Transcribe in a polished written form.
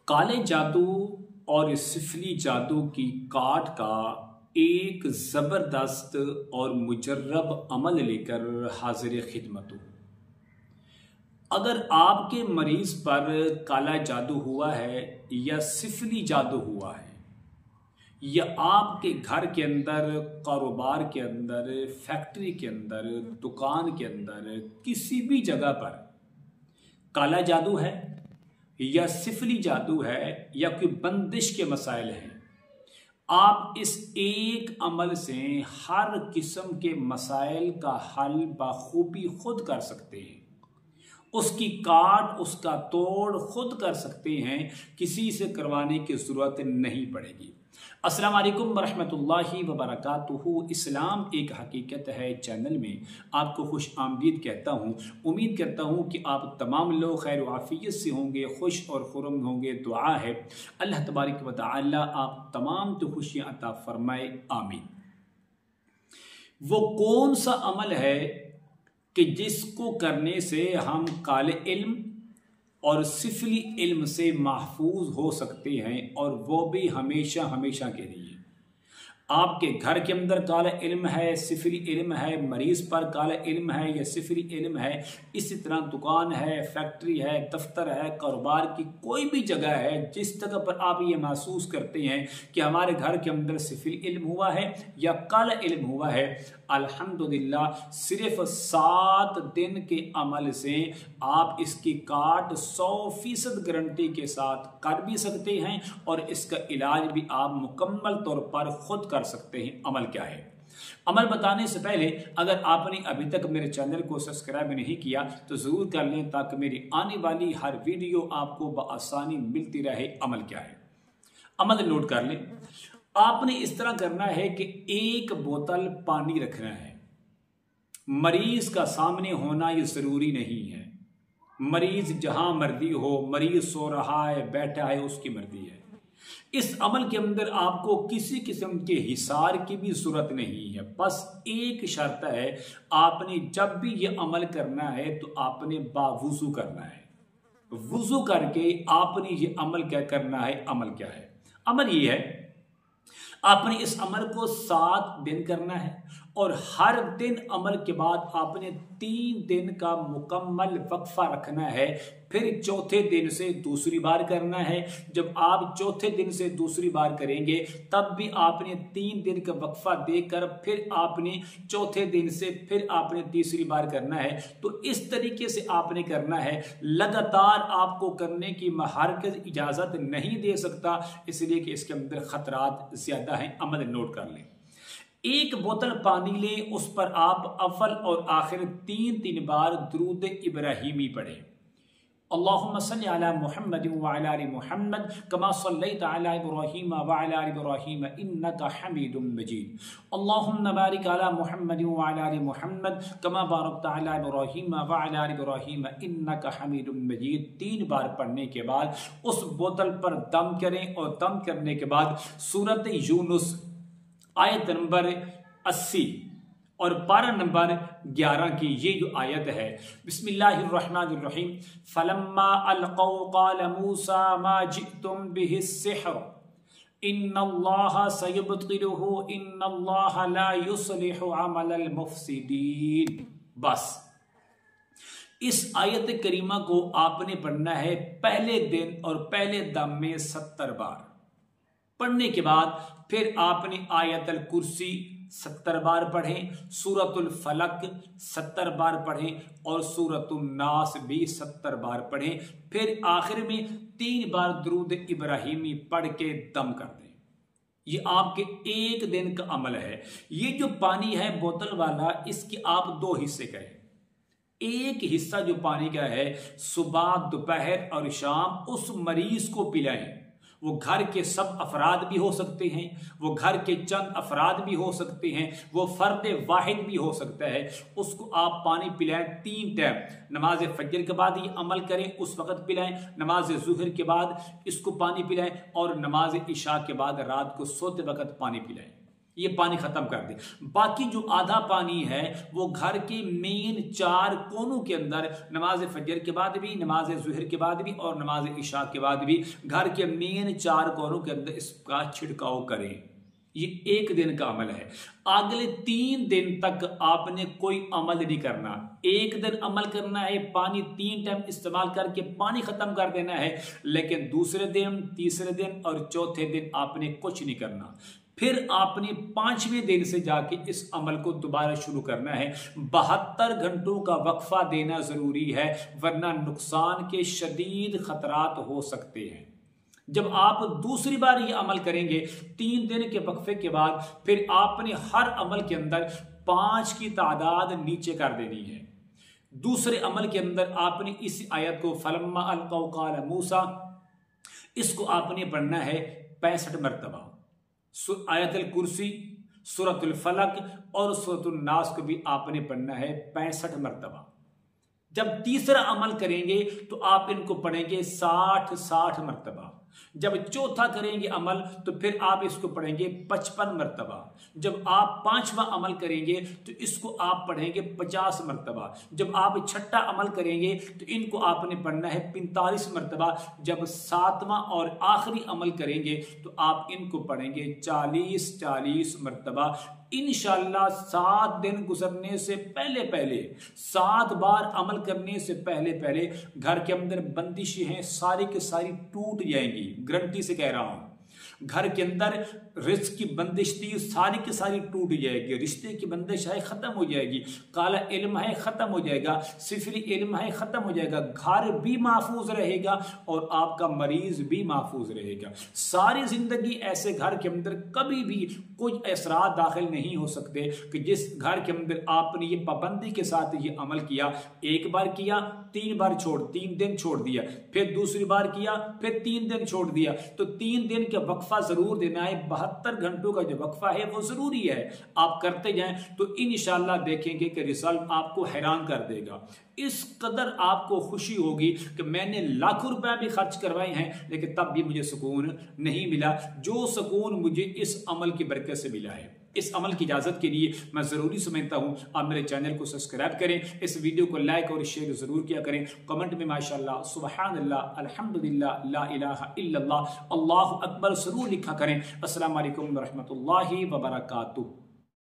کالے جادو اور سفلی جادو کی کاٹ کا ایک زبردست اور مجرب عمل لے کر حاضر خدمت ہوں۔ اگر آپ کے مریض پر کالا جادو ہوا ہے یا سفلی جادو ہوا ہے یا آپ کے گھر کے اندر، کاروبار کے اندر، فیکٹری کے اندر، دکان کے اندر، کسی بھی جگہ پر کالا جادو ہے یا سفلی جادو ہے یا کوئی بندش کے مسائل ہیں، آپ اس ایک عمل سے ہر قسم کے مسائل کا حل بخوبی خود کر سکتے ہیں۔ اس کی کاٹ، اس کا توڑ خود کر سکتے ہیں، کسی سے کروانے کی ضرورت نہیں پڑے گی۔ السلام علیکم ورحمۃ اللہ وبرکاتہ۔ اسلام ایک حقیقت ہے چینل میں آپ کو خوش آمدید کہتا ہوں۔ امید کرتا ہوں کہ آپ تمام لوگ خیر و عافیت سے ہوں گے، خوش اور خرم ہوں گے۔ دعا ہے اللہ تبارک و تعالی آپ تمام تو خوشیاں عطا فرمائے، آمین۔ وہ کون سا عمل ہے کہ جس کو کرنے سے ہم کالے علم اور سفلی علم سے محفوظ ہو سکتے ہیں، اور وہ بھی ہمیشہ ہمیشہ کے لیے؟ آپ کے گھر کے اندر کالا علم ہے، سفلی علم ہے، مریض پر کالا علم ہے یا سفلی علم ہے، اسی طرح دکان ہے، فیکٹری ہے، دفتر ہے، کاروبار کی کوئی بھی جگہ ہے جس جگہ پر آپ یہ محسوس کرتے ہیں کہ ہمارے گھر کے اندر سفلی علم ہوا ہے یا کالا علم ہوا ہے، الحمدللہ صرف 7 دن کے عمل سے آپ اس کی کاٹ 100% گارنٹی کے ساتھ کر بھی سکتے ہیں، اور اس کا علاج بھی آپ مکمل طور پر خود کر سکتے ہیں۔ عمل کیا ہے؟ عمل بتانے سے پہلے اگر آپ نے ابھی تک میرے چینل کو سبسکرائب نہیں کیا تو ضرور کر لیں تاکہ میری آنے والی ہر ویڈیو آپ کو بآسانی ملتی رہے۔ عمل کیا ہے؟ عمل نوٹ کر لیں۔ آپ نے اس طرح کرنا ہے کہ ایک بوتل پانی رکھنا ہے۔ مریض کا سامنے ہونا یہ ضروری نہیں ہے، مریض جہاں مرضی ہو، مریض سو رہا ہے، بیٹھا ہے، اس کی مرضی ہے۔ اس عمل کے اندر آپ کو کسی قسم کے حصار کی بھی ضرورت نہیں ہے، بس ایک شرط ہے، آپ نے جب بھی یہ عمل کرنا ہے تو آپ نے باوضو کرنا ہے۔ وضو کر کے آپ نے یہ عمل کیا کرنا ہے؟ عمل کیا ہے؟ عمل یہ ہے، آپ نے اس عمل کو 7 دن کرنا ہے، اور ہر دن عمل کے بعد آپ نے 3 دن کا مکمل وقفہ رکھنا ہے، پھر چوتھے دن سے دوسری بار کرنا ہے۔ جب آپ چوتھے دن سے دوسری بار کریں گے تب بھی آپ نے 3 دن کا وقفہ دے کر پھر آپ نے چوتھے دن سے پھر آپ نے تیسری بار کرنا ہے۔ تو اس طریقے سے آپ نے کرنا ہے، لگاتار آپ کو کرنے کی ہرگز اجازت نہیں دے سکتا، اس لیے کہ اس کے اندر خطرات زیادہ ہیں۔ عمل نوٹ کر لیں۔ ایک بوتل پانی لیں، اس پر آپ اول اور آخر 3 بار درود ابراہیمی پڑھیں۔ اللہم صلی علی محمد وعلی آل محمد کما صلیت علی ابراہیم وعلی آل ابراہیم انک حمید مجید۔ اللہم بارک علی محمد وعلی آل محمد کما بارکت علی ابراہیم وعلی آل ابراہیم انک حمید مجید۔ 3 بار پڑھنے کے بعد اس بوتل پر دم کریں، اور دم کرنے کے بعد سورۃ یونس آیت نمبر 80 اور پارہ نمبر 11 کی یہ جو آیت ہے، بسم اللہ الرحمن الرحیم، فلما القوا قال موسیٰ ما جئتم به السحر ان اللہ سیبطلہ ان اللہ لا یصلح عمل المفسدین۔ بس اس آیت کریمہ کو آپ نے پڑھنا ہے پہلے دن اور پہلے دم میں 70 بار۔ پڑھنے کے بعد پھر آپ نے آیت الکرسی 70 بار پڑھیں، سورۃ الفلق 70 بار پڑھیں، اور سورۃ الناس بھی 70 بار پڑھیں۔ پھر آخر میں 3 بار درود ابراہیمی پڑھ کے دم کر دیں۔ یہ آپ کے ایک دن کا عمل ہے۔ یہ جو پانی ہے بوتل والا، اس کے آپ 2 حصے کریں۔ ایک حصہ جو پانی کا ہے صبح، دوپہر اور شام اس مریض کو پلائیں۔ وہ گھر کے سب افراد بھی ہو سکتے ہیں، وہ گھر کے چند افراد بھی ہو سکتے ہیں، وہ فرد واحد بھی ہو سکتا ہے۔ اس کو آپ پانی پلائیں 3 ٹائم۔ نماز فجر کے بعد یہ عمل کریں، اس وقت پلائیں، نماز ظہر کے بعد اس کو پانی پلائیں، اور نماز عشاء کے بعد رات کو سوتے وقت پانی پلائیں۔ یہ پانی ختم کر دیں. باقی جو آدھا پانی ہے وہ گھر کے مین 4 کونوں کے اندر نماز فجر کے بعد بھی، نماز ظہر کے بعد بھی اور نماز عشاء کے بعد بھی گھر کے مین 4 کونوں کے اندر اس کا چھڑکاؤ کریں. یہ 1 دن کا عمل ہے. اگلے 3 دن تک آپ نے کوئی عمل نہیں کرنا. 1 دن عمل کرنا ہے، پانی 3 ٹائم استعمال کر کے پانی ختم کر دینا ہے، لیکن دوسرے دن، تیسرے دن اور چوتھے دن آپ نے کچھ نہیں کرنا. پھر آپ نے 5ویں دن سے جا کے اس عمل کو دوبارہ شروع کرنا ہے. 72 گھنٹوں کا وقفہ دینا ضروری ہے، ورنہ نقصان کے شدید خطرات ہو سکتے ہیں. جب آپ دوسری بار یہ عمل کریں گے 3 دن کے وقفے کے بعد، پھر آپ نے ہر عمل کے اندر 5 کی تعداد نیچے کر دینی ہے. دوسرے عمل کے اندر آپ نے اس آیت کو فلما القوا قال موسیٰ، اس کو آپ نے پڑھنا ہے 65 مرتبہ. آیت الکرسی، سورۃ الفلق اور سورۃ الناس کو بھی آپ نے پڑھنا ہے 65 مرتبہ. جب تیسرا عمل کریں گے تو آپ ان کو پڑھیں گے 60 مرتبہ. جب چوتھا کریں گے عمل تو پھر آپ اس کو پڑھیں گے 55 مرتبہ. جب آپ 5واں عمل کریں گے تو اس کو آپ پڑھیں گے 50 مرتبہ. جب آپ 6واں عمل کریں گے تو ان کو آپ نے پڑھنا ہے 45 مرتبہ. جب 7واں اور آخری عمل کریں گے تو آپ ان کو پڑھیں گے 40 مرتبہ. انشاءاللہ 7 دن گزرنے سے پہلے 7 بار عمل کرنے سے پہلے گھر کے اندر بندشیں ہیں ساری کی ساری ٹوٹ جائیں گی. گارنٹی سے کہہ رہا ہوں، گھر کے اندر رزق کی بندش تھی ساری کی ساری ٹوٹ جائے گی. رشتے کی بندش ہے ختم ہو جائے گی. کالا علم ہے ختم ہو جائے گا. صفری علم ہے ختم ہو جائے گا. گھر بھی محفوظ رہے گا اور آپ کا مریض بھی محفوظ رہے گا. ساری زندگی ایسے گھر کے اندر کبھی بھی کچھ اثرات داخل نہیں ہو سکتے کہ جس گھر کے اندر آپ نے یہ پابندی کے ساتھ یہ عمل کیا. 1 بار کیا، 3 بار 3 دن چھوڑ دیا، پھر دوسری بار کیا، پھر 3 دن چھوڑ دیا. تو 3 دن کا وقفہ ضرور دینا ہے. 72 گھنٹوں کا جو وقفہ ہے وہ ضروری ہے. آپ کرتے جائیں تو انشاءاللہ دیکھیں گے کہ رزلٹ آپ کو حیران کر دے گا. اس قدر آپ کو خوشی ہوگی کہ میں نے لاکھوں روپے بھی خرچ کروائے ہیں لیکن تب بھی مجھے سکون نہیں ملا، جو سکون مجھے اس عمل کی برکت سے ملا ہے. اس عمل کی اجازت کے لیے میں ضروری سمجھتا ہوں آپ میرے چینل کو سبسکرائب کریں، اس ویڈیو کو لائک اور شیئر ضرور کیا کریں. کمنٹ میں ماشاءاللہ، سبحان اللہ، الحمدللہ، لا الہ الا اللہ، اللہ اکبر ضرور لکھا کریں. السلام علیکم ورحمۃ اللہ وبرکاتہ.